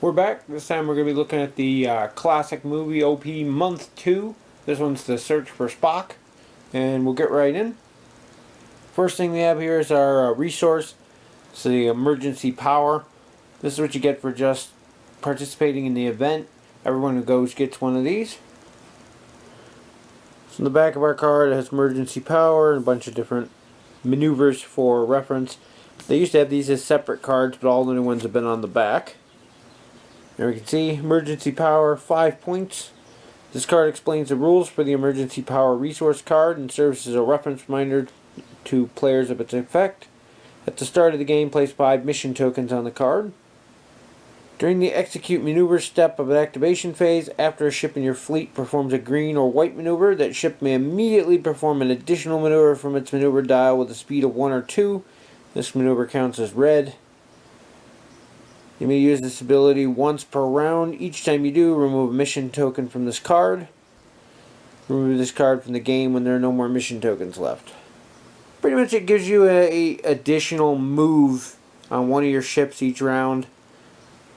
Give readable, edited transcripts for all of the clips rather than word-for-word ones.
We're back. This time we're going to be looking at the classic movie OP Month 2. This one's The Search for Spock. And we'll get right in. First thing we have here is our resource. It's the emergency power. This is what you get for just participating in the event. Everyone who goes gets one of these. So in the back of our card it has emergency power and a bunch of different maneuvers for reference. They used to have these as separate cards, but all the new ones have been on the back. There we can see emergency power, 5 points. This card explains the rules for the emergency power resource card and serves as a reference reminder to players of its effect. At the start of the game, place 5 mission tokens on the card. During the execute maneuver step of an activation phase, after a ship in your fleet performs a green or white maneuver, that ship may immediately perform an additional maneuver from its maneuver dial with a speed of 1 or 2. This maneuver counts as red. You may use this ability once per round. Each time you do, remove a mission token from this card. Remove this card from the game when there are no more mission tokens left. Pretty much it gives you a additional move on one of your ships each round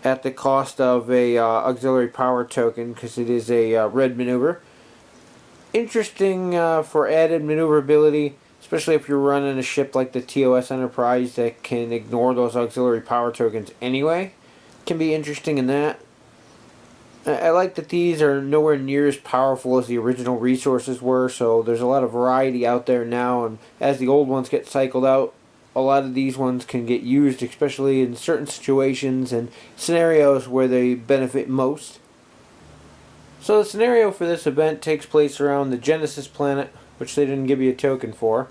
at the cost of a auxiliary power token, because it is a red maneuver. Interesting for added maneuverability, especially if you're running a ship like the TOS Enterprise that can ignore those auxiliary power tokens anyway. Can be interesting in that. I like that these are nowhere near as powerful as the original resources were, so there's a lot of variety out there now, and as the old ones get cycled out, a lot of these ones can get used, especially in certain situations and scenarios where they benefit most. So the scenario for this event takes place around the Genesis planet, which they didn't give you a token for.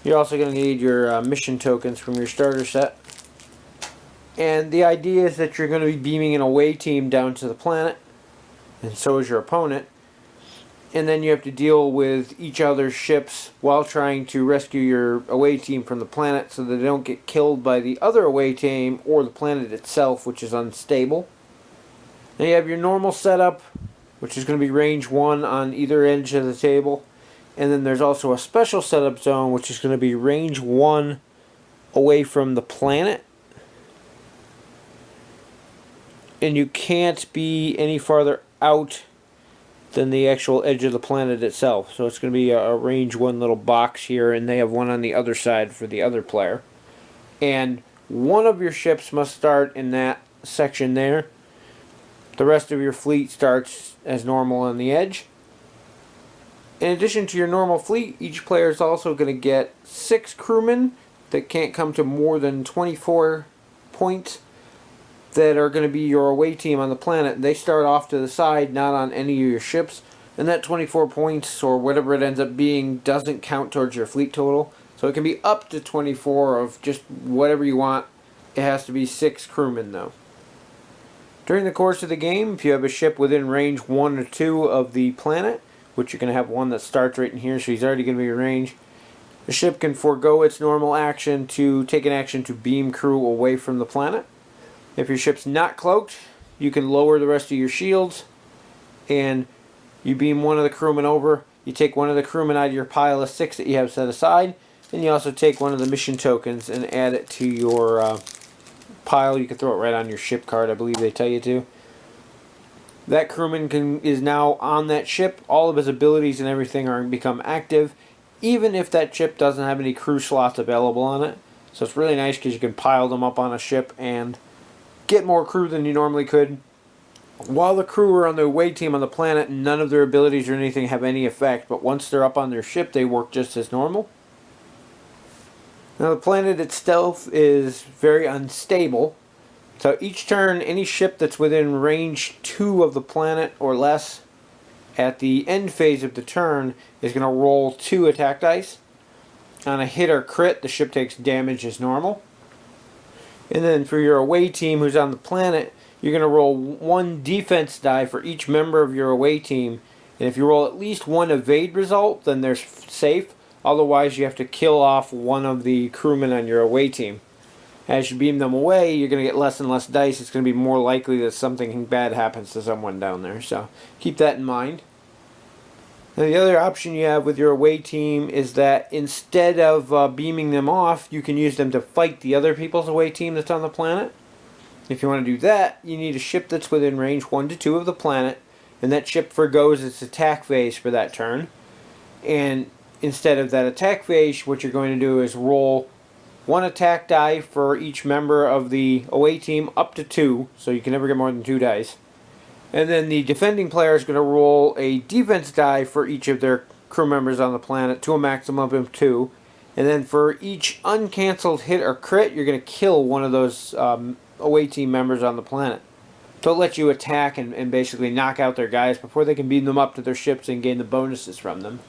You're also going to need your mission tokens from your starter set. And the idea is that you're going to be beaming an away team down to the planet, and so is your opponent. And then you have to deal with each other's ships while trying to rescue your away team from the planet so that they don't get killed by the other away team or the planet itself, which is unstable. Then you have your normal setup, which is going to be range 1 on either edge of the table. And then there's also a special setup zone, which is going to be range 1 away from the planet. And you can't be any farther out than the actual edge of the planet itself. So it's going to be a range 1 little box here, and they have one on the other side for the other player. And one of your ships must start in that section there. The rest of your fleet starts as normal on the edge. In addition to your normal fleet, each player is also going to get 6 crewmen that can't come to more than 24 points that are going to be your away team on the planet. They start off to the side, not on any of your ships, and that 24 points, or whatever it ends up being, doesn't count towards your fleet total. So it can be up to 24 of just whatever you want. It has to be 6 crewmen though. During the course of the game, if you have a ship within range 1 or 2 of the planet, which you're going to have one that starts right in here, so he's already going to be in range, the ship can forego its normal action to take an action to beam crew away from the planet. If your ship's not cloaked, you can lower the rest of your shields, and you beam one of the crewmen over. You take one of the crewmen out of your pile of 6 that you have set aside, and you also take one of the mission tokens and add it to your pile. You can throw it right on your ship card, I believe they tell you to. That crewman is now on that ship. All of his abilities and everything are become active, even if that ship doesn't have any crew slots available on it. So it's really nice because you can pile them up on a ship and get more crew than you normally could. While the crew are on the away team on the planet, none of their abilities or anything have any effect, but once they're up on their ship, they work just as normal. Now the planet itself is very unstable, so each turn, any ship that's within range 2 of the planet or less at the end phase of the turn is going to roll 2 attack dice. On a hit or crit, the ship takes damage as normal. And then for your away team who's on the planet, you're going to roll 1 defense die for each member of your away team. And if you roll at least 1 evade result, then they're safe. Otherwise, you have to kill off one of the crewmen on your away team. As you beam them away, you're going to get less and less dice. It's going to be more likely that something bad happens to someone down there. So keep that in mind. Now the other option you have with your away team is that instead of beaming them off, you can use them to fight the other people's away team that's on the planet. If you want to do that, you need a ship that's within range 1 to 2 of the planet, and that ship forgoes its attack phase for that turn. And instead of that attack phase, what you're going to do is roll 1 attack die for each member of the away team up to 2, so you can never get more than 2 dice. And then the defending player is going to roll a defense die for each of their crew members on the planet to a maximum of 2. And then for each uncancelled hit or crit, you're going to kill one of those away team members on the planet. So it lets you attack and basically knock out their guys before they can beam them up to their ships and gain the bonuses from them.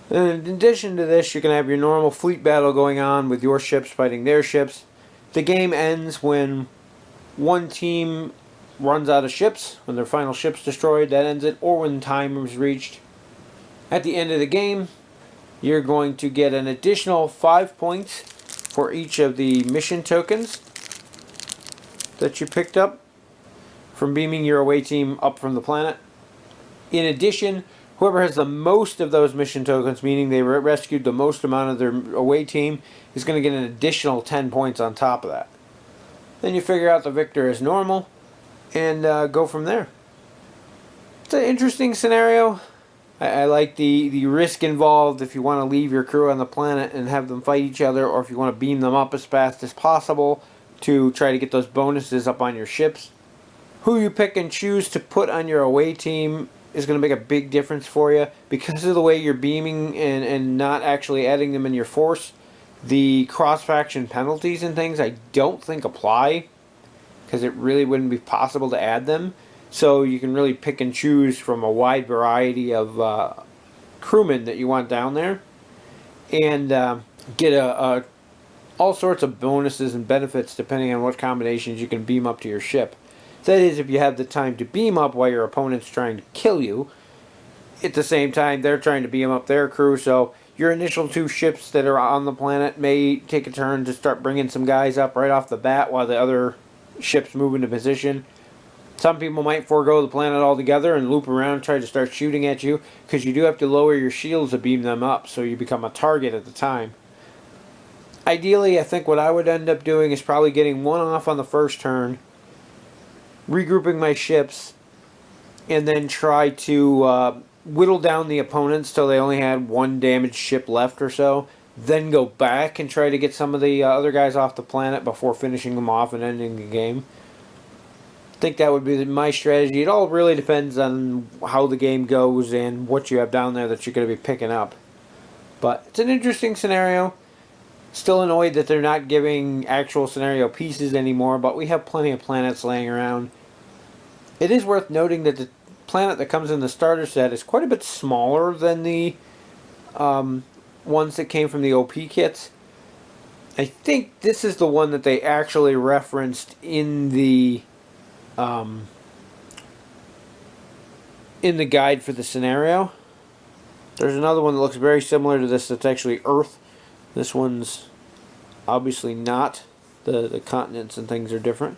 And in addition to this, you're going to have your normal fleet battle going on with your ships fighting their ships. The game ends when one team runs out of ships, when their final ship's destroyed, that ends it, or when time is reached. At the end of the game, you're going to get an additional 5 points for each of the mission tokens that you picked up from beaming your away team up from the planet. In addition, whoever has the most of those mission tokens, meaning they rescued the most amount of their away team, is going to get an additional 10 points on top of that. Then you figure out the victor is normal and go from there. It's an interesting scenario. I like the risk involved if you want to leave your crew on the planet and have them fight each other, or if you want to beam them up as fast as possible to try to get those bonuses up on your ships. Who you pick and choose to put on your away team is going to make a big difference for you. Because of the way you're beaming and not actually adding them in your force, the cross-faction penalties and things I don't think apply, because it really wouldn't be possible to add them. So you can really pick and choose from a wide variety of crewmen that you want down there, and get all sorts of bonuses and benefits depending on what combinations you can beam up to your ship. That is, if you have the time to beam up while your opponent's trying to kill you. At the same time, they're trying to beam up their crew, so your initial 2 ships that are on the planet may take a turn to start bringing some guys up right off the bat while the other ships move into position. Some people might forego the planet altogether and loop around and try to start shooting at you, because you do have to lower your shields to beam them up, so you become a target at the time. Ideally, I think what I would end up doing is probably getting 1 off on the first turn, regrouping my ships, and then try to whittle down the opponents till they only had 1 damaged ship left or so. Then go back and try to get some of the other guys off the planet before finishing them off and ending the game. I think that would be my strategy. It all really depends on how the game goes and what you have down there that you're going to be picking up. But it's an interesting scenario. Still annoyed that they're not giving actual scenario pieces anymore, but we have plenty of planets laying around. It is worth noting that the planet that comes in the starter set is quite a bit smaller than the ones that came from the OP kits. I think this is the one that they actually referenced in the guide for the scenario. There's another one that looks very similar to this that's actually Earth. This one's obviously not. The continents and things are different.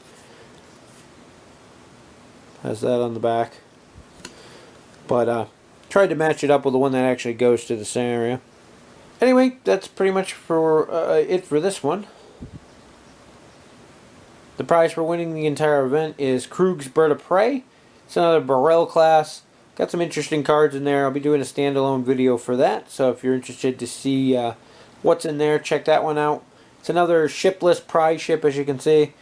Has that on the back. But tried to match it up with the one that actually goes to the scenario. Anyway, that's pretty much for it for this one. The prize for winning the entire event is Krug's Bird of Prey. It's another Burrell class. Got some interesting cards in there. I'll be doing a standalone video for that. So if you're interested to see what's in there, check that one out. It's another shipless prize ship, as you can see.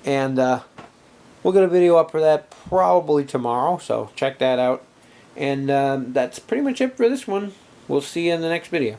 And we'll get a video up for that probably tomorrow. So check that out. And that's pretty much it for this one. We'll see you in the next video.